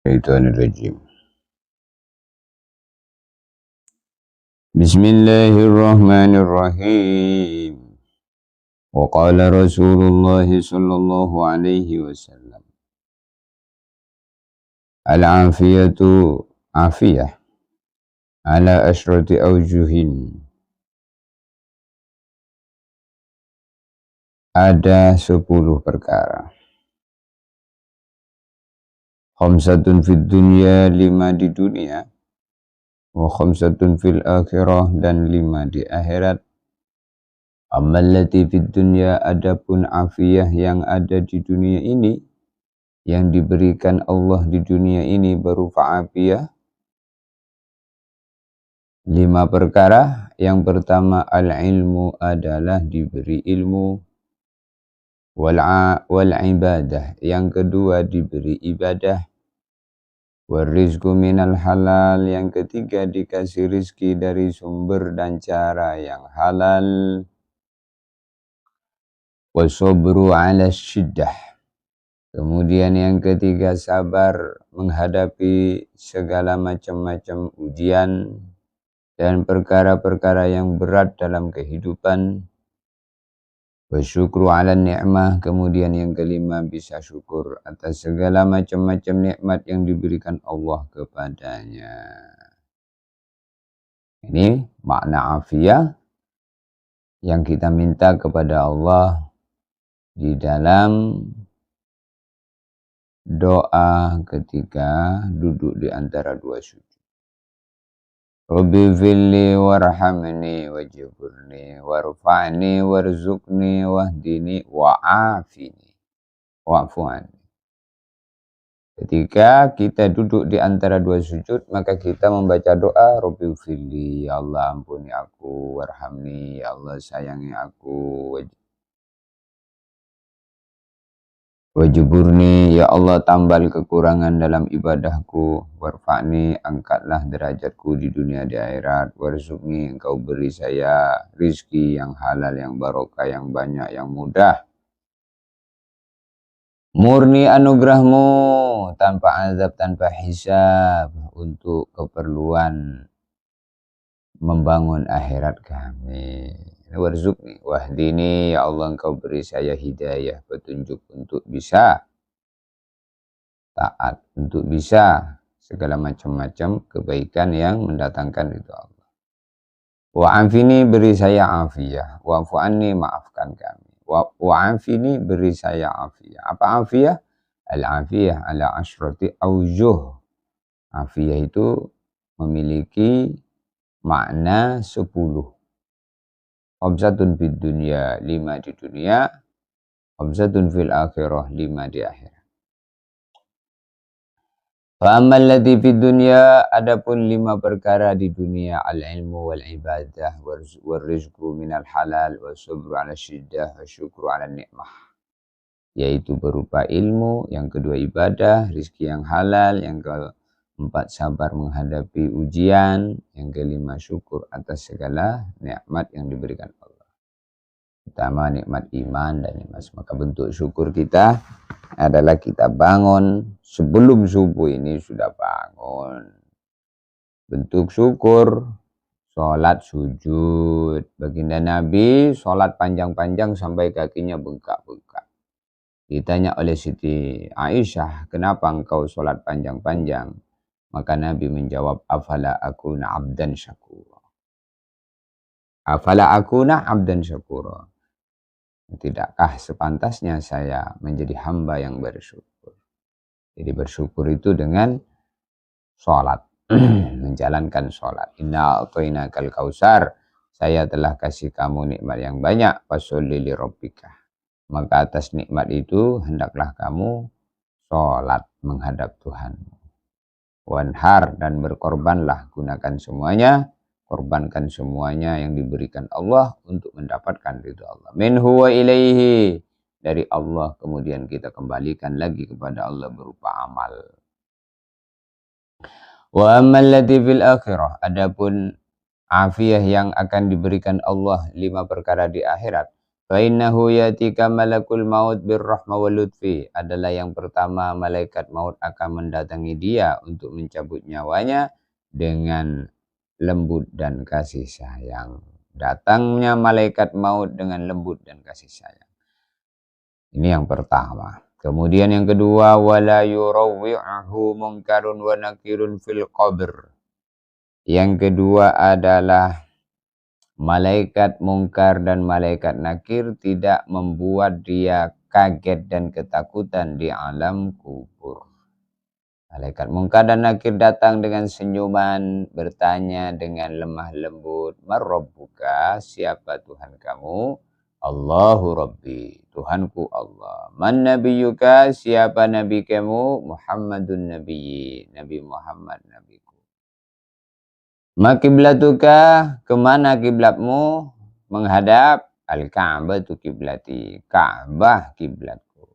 Syaitanirrajim. Bismillahirrahmanirrahim. Wa qala Rasulullah sallallahu alaihi wasallam, al-afiyatu afiyah ala asyrati awjuhin. Ada 10 perkara. Khamsatun fid dunya, 5 di dunia, wa khamsatun fil akhirah, dan 5 di akhirat. Amallati fid dunya, adapun afiyah yang ada di dunia ini, yang diberikan Allah di dunia ini berupa afiyah, 5 perkara. Yang pertama, al-ilmu, adalah diberi ilmu. Wal ibadah, yang kedua diberi ibadah. Warizqu minal halal, yang ketiga dikasih rizki dari sumber dan cara yang halal. Wasobru ala syiddah, kemudian yang ketiga sabar menghadapi segala macam-macam ujian dan perkara-perkara yang berat dalam kehidupan. Wasyukru ala ni'mah, kemudian yang kelima bisa syukur atas segala macam-macam nikmat yang diberikan Allah kepadanya. Ini makna afiyah yang kita minta kepada Allah di dalam doa ketika duduk di antara 2 sujud. Rabbi fili warhamni wajburni warfa'ni warzuqni wahdini wa'afini wa'fu'ani. Ketika kita duduk di antara 2 sujud, maka kita membaca doa Rabbi fili, ya Allah ampuni aku, warhamni, ya Allah sayangi aku, wajburni, ya Allah tambal kekurangan dalam ibadahku, warfa'ni, angkatlah derajatku di dunia di akhirat, warzuqni, engkau beri saya rizki yang halal, yang barokah, yang banyak, yang mudah. Murni anugerahmu tanpa azab, tanpa hisab, untuk keperluan membangun akhirat kami. Warzuqni wahdini, ya Allah engkau beri saya hidayah, petunjuk untuk bisa taat, untuk bisa segala macam-macam kebaikan yang mendatangkan ridha Allah. Wa'afini, beri saya afiyah. Wa'fu anni, maafkan kami. Wa'afini, beri saya afiyah. Apa afiyah? Al-afiyah ala asyrati awjuh. Afiyah itu memiliki makna 10. Khamsatun fid dunya, 5 di dunia. Khamsatun fil akhirah, 5 di akhirat. Fa'ammal ladzi fid dunya, adapun 5 perkara di dunia, al-ilmu wal ibadah wal rizqu minal halal wa sabru ala syiddah wa syukru ala ni'mah, yaitu berupa ilmu, yang kedua ibadah, rizki yang halal, yang keempat sabar menghadapi ujian, yang kelima syukur atas segala nikmat yang diberikan Allah. Pertama nikmat iman dan nikmat. Maka bentuk syukur kita adalah kita bangun sebelum subuh ini sudah bangun. Bentuk syukur sholat sujud. Baginda Nabi sholat panjang-panjang sampai kakinya bengkak-bengkak. Ditanya oleh Siti Aisyah, kenapa engkau sholat panjang-panjang? Maka Nabi menjawab, afala akuna abdan syakura. Afala akuna abdan syakura. Tidakkah sepantasnya saya menjadi hamba yang bersyukur? Jadi bersyukur itu dengan sholat, menjalankan sholat. Inna a'tainakal kausar, saya telah kasih kamu nikmat yang banyak. Fasholli li rabbika, maka atas nikmat itu hendaklah kamu sholat menghadap Tuhanmu. Wanhar, dan berkorbanlah, gunakan semuanya, korbankan semuanya yang diberikan Allah untuk mendapatkan ridha Allah. Minhu wa ilaihi, dari Allah, kemudian kita kembalikan lagi kepada Allah berupa amal. Wa ammal ladzi fil akhirah, adapun afiyah yang akan diberikan Allah 5 perkara di akhirat. Fa innahu yatika malakul maut birrahma wal lutfi. Adalah yang pertama, malaikat maut akan mendatangi dia untuk mencabut nyawanya dengan lembut dan kasih sayang. Datangnya malaikat maut dengan lembut dan kasih sayang. Ini yang pertama. Kemudian yang kedua, wala yurawwi'uhu munkarun wa nakirun fil qabr. Yang kedua adalah malaikat mungkar dan malaikat nakir tidak membuat dia kaget dan ketakutan di alam kubur. Malaikat mungkar dan nakir datang dengan senyuman, bertanya dengan lemah lembut, "Man rabbuka?" Siapa Tuhan kamu? Allahu Rabbi, Tuhanku Allah. Man nabiyuka? Siapa nabi kamu? Muhammadun nabiyyi, Nabi Muhammad nabiku. Ma kiblatuka? Kemana kiblatmu? Menghadap Al-Ka'bah tu kiblati, Ka'bah kiblatku.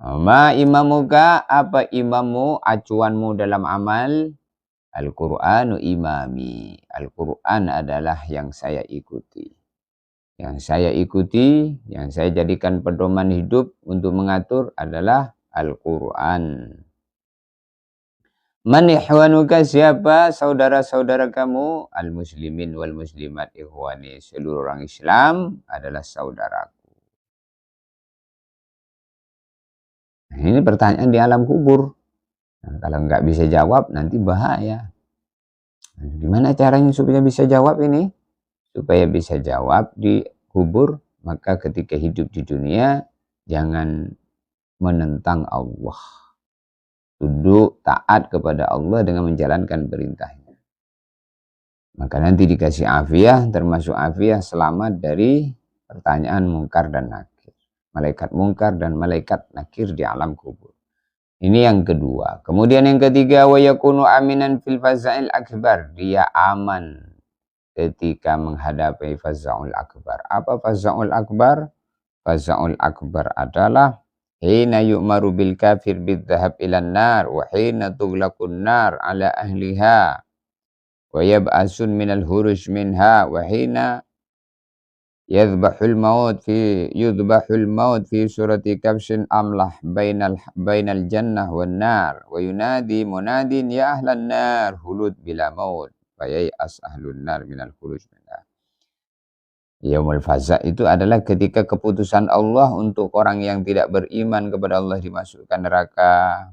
Ma imamuka? Apa imammu, acuanmu dalam amal? Al-Qur'anu imami. Al-Qur'an adalah yang saya ikuti. Yang saya ikuti, yang saya jadikan pedoman hidup untuk mengatur adalah Al-Quran. Man ihwanuka? Siapa saudara-saudara kamu? Al-muslimin wal muslimat ihwani. Seluruh orang Islam adalah saudaraku. Nah, ini pertanyaan di alam kubur. Nah, kalau nggak bisa jawab nanti bahaya. Nah, gimana caranya supaya bisa jawab ini? Supaya bisa jawab di kubur, maka ketika hidup di dunia jangan menentang Allah. Tunduk taat kepada Allah dengan menjalankan perintahnya. Maka nanti dikasih afiah, termasuk afiah selamat dari pertanyaan mungkar dan nakir. Malaikat mungkar dan malaikat nakir di alam kubur. Ini yang kedua. Kemudian yang ketiga, wa yakunu aminan fil faza'il akbar. Dia aman ketika menghadapi faza'ul akbar. Apa faza'ul akbar? Faza'ul akbar adalah hina yu'maru bil kafir bidhahab ilan nar wa hina tughlaqun nar ala ahliha wa yab'asun minal huruj minha wa hina yudhbahul maut fi surati kabshin amlah bainal jannah wan nar wa yunadi munadin ya ahlan nar hulud bila maut fayai'as ahlun nar minal huruj minha. Yaumul faza itu adalah ketika keputusan Allah untuk orang yang tidak beriman kepada Allah dimasukkan neraka.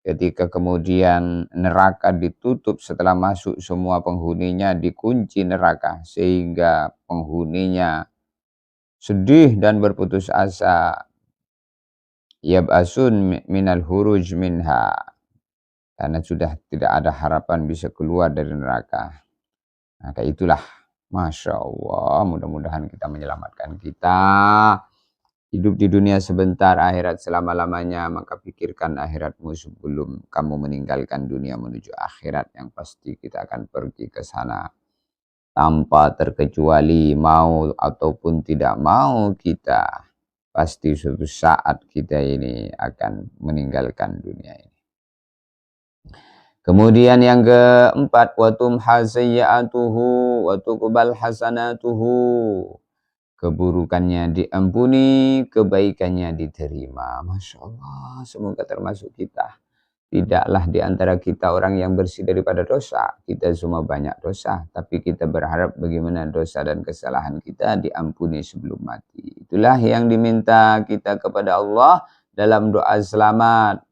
Ketika kemudian neraka ditutup setelah masuk semua penghuninya, dikunci neraka sehingga penghuninya sedih dan berputus asa. Yab'asun minal huruj minha. Karena sudah tidak ada harapan bisa keluar dari neraka. Maka itulah, Masya Allah, mudah-mudahan kita menyelamatkan kita. Hidup di dunia sebentar, akhirat selama-lamanya. Maka pikirkan akhiratmu sebelum kamu meninggalkan dunia menuju akhirat. Yang pasti kita akan pergi ke sana. Tanpa terkecuali mau ataupun tidak mau kita. Pasti suatu saat kita ini akan meninggalkan dunia ini. Kemudian yang keempat, watumha sayyi'atuhu wa tuqbal hasanatuhu. Keburukannya diampuni, kebaikannya diterima. Masya Allah, semoga termasuk kita. Tidaklah di antara kita orang yang bersih daripada dosa. Kita semua banyak dosa, tapi kita berharap bagaimana dosa dan kesalahan kita diampuni sebelum mati. Itulah yang diminta kita kepada Allah dalam doa selamat.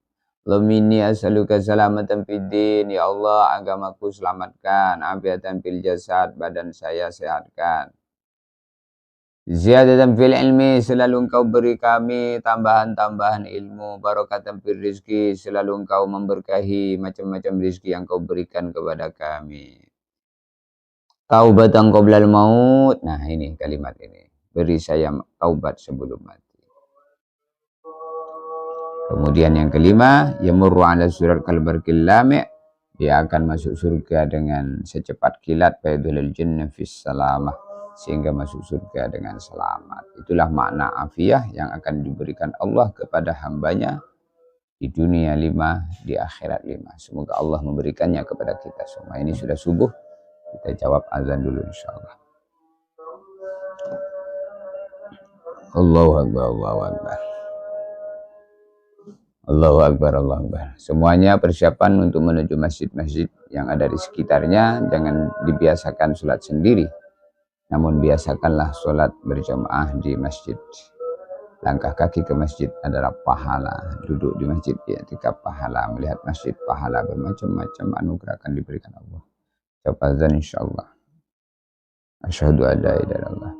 Lamini as'aluka salamatan fid din, ya Allah agamaku selamatkan, afiatan fil jasad, badan saya sehatkan. Ziyadatan fil ilmi, selalu engkau beri kami tambahan-tambahan ilmu, barakatan fil rizki, selalu engkau memberkahi macam-macam rizki yang kau berikan kepada kami. Taubatan qoblal maut, nah ini kalimat ini, beri saya taubat sebelum mati. Kemudian yang kelima, yamurru ala surat kalbarqil lami', dia akan masuk surga dengan secepat kilat, faidhulul jannah fis salamah, sehingga masuk surga dengan selamat. Itulah makna afiah yang akan diberikan Allah kepada hambanya di dunia 5, di akhirat 5. Semoga Allah memberikannya kepada kita semua. Ini sudah subuh, kita jawab azan dulu insyaallah. Allahu Akbar, Allahu Akbar. Allahu Akbar, Allahu Akbar. Semuanya persiapan untuk menuju masjid-masjid yang ada di sekitarnya. Jangan dibiasakan sholat sendiri, namun biasakanlah sholat berjamaah di masjid. Langkah kaki ke masjid adalah pahala. Duduk di masjid ketika pahala. Melihat masjid pahala. Bermacam-macam anugerah akan diberikan Allah. Ucap azan insyaAllah. Asyhadu an la ilaha illallah.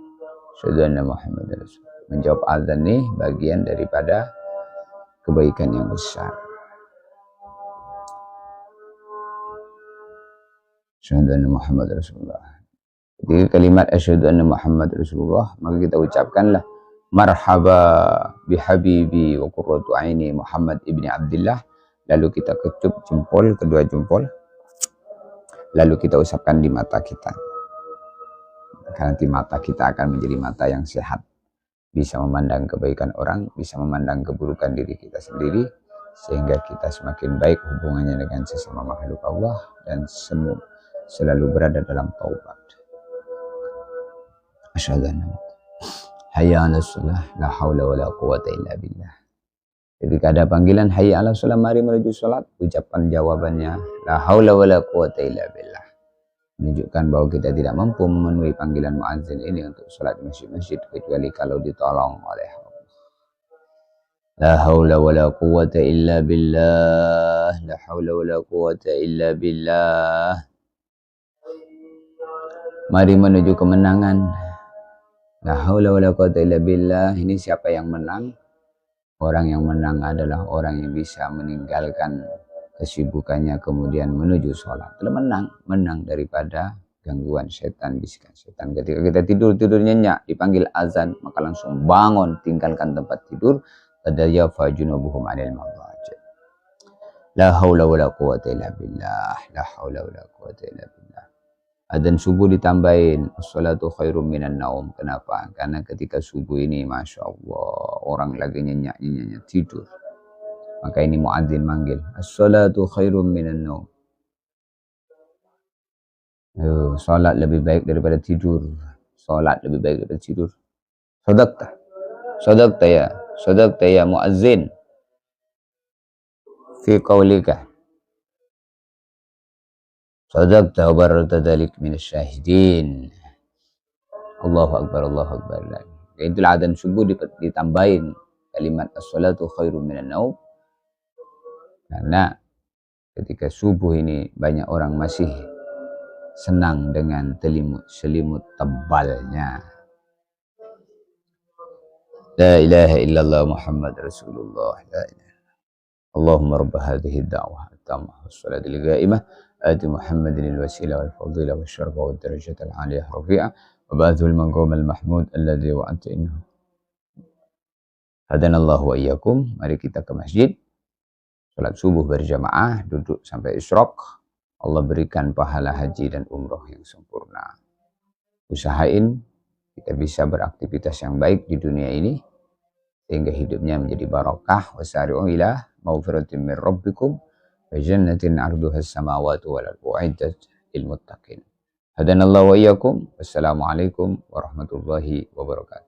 Asyhadu anna Muhammadar Rasulullah. Menjawab azan nih bagian daripada kebaikan yang besar. Asyhadu anna Muhammad Rasulullah. Jadi kalimat asyhadu anna Muhammad Rasulullah, maka kita ucapkanlah marhaba bihabibi wa qurratu aini Muhammad ibni Abdullah. Lalu kita kecup jempol, kedua jempol, lalu kita usapkan di mata kita. Karena nanti mata kita akan menjadi mata yang sehat, bisa memandang kebaikan orang, bisa memandang keburukan diri kita sendiri, sehingga kita semakin baik hubungannya dengan sesama makhluk Allah dan selalu berada dalam taubat. Asyhadu anna hayya 'alas shalah, la haula wala quwata illa billah. Ketika ada panggilan hayya 'alas shalah, mari menuju salat, ucapan jawabannya la haula wala quwata illa billah. Menunjukkan bahwa kita tidak mampu memenuhi panggilan muadzin ini untuk salat di masjid-masjid kecuali kalau ditolong oleh Allah. La haula wala quwata illa billah, la haula wala quwata illa billah. Mari menuju kemenangan. La haula wala quwata illa billah. Ini siapa yang menang? Orang yang menang adalah orang yang bisa meninggalkan kesibukannya kemudian menuju sholat. Itu menang daripada gangguan setan, bisikan setan. Ketika kita tidur nyenyak, dipanggil azan, maka langsung bangun, tinggalkan tempat tidur. Tadayafa junubuhum 'anil madaji'. La haula wala quwata illa billah, la haula wala quwata illa billah. Adzan subuh ditambahin, as-salatu khairum minan naum. Kenapa? Karena ketika subuh ini, Masya Allah, orang lagi nyenyak-nyenyaknya tidur. Maka ini muadzin manggil, as-salatu khairum minan naum. Salat lebih baik daripada tidur. Salat lebih baik daripada tidur. Sadaqta ya muadzin. Fi qaulika. Sadaqta wa bararta dzalik minasyahidin. Allahu Akbar, Allahu Akbar. Itulah adzan subuh ditambahin kalimat as-salatu khairum minan naum. Karena ketika subuh ini banyak orang masih senang dengan selimut tebalnya. La ilaha illallah Muhammad Rasulullah. La ilaha. Allahumma rabb hadhihi ad-da'wah at-tammah was-salati al-qa'imah ati Muhammadin al-wasilah wal-fadilah wasyarafa wad-darajat al-'aliyah rafi'ah wa ba'athu al-maqam al-mahmud alladhi wa'ata innahu. Hadanallahu wa iyyakum. Mari kita ke masjid, salat subuh berjamaah, duduk sampai isyraq. Allah berikan pahala haji dan umroh yang sempurna. Usahain kita bisa beraktivitas yang baik di dunia ini sehingga hidupnya menjadi barakah. Wasari'u ila maghfiratin min rabbikum wa jannatin 'arduha as-samawati wal ardu u'iddat lil muttaqin. Hadanallahu wa iyyakum. Wassalamualaikum warahmatullahi wabarakatuh.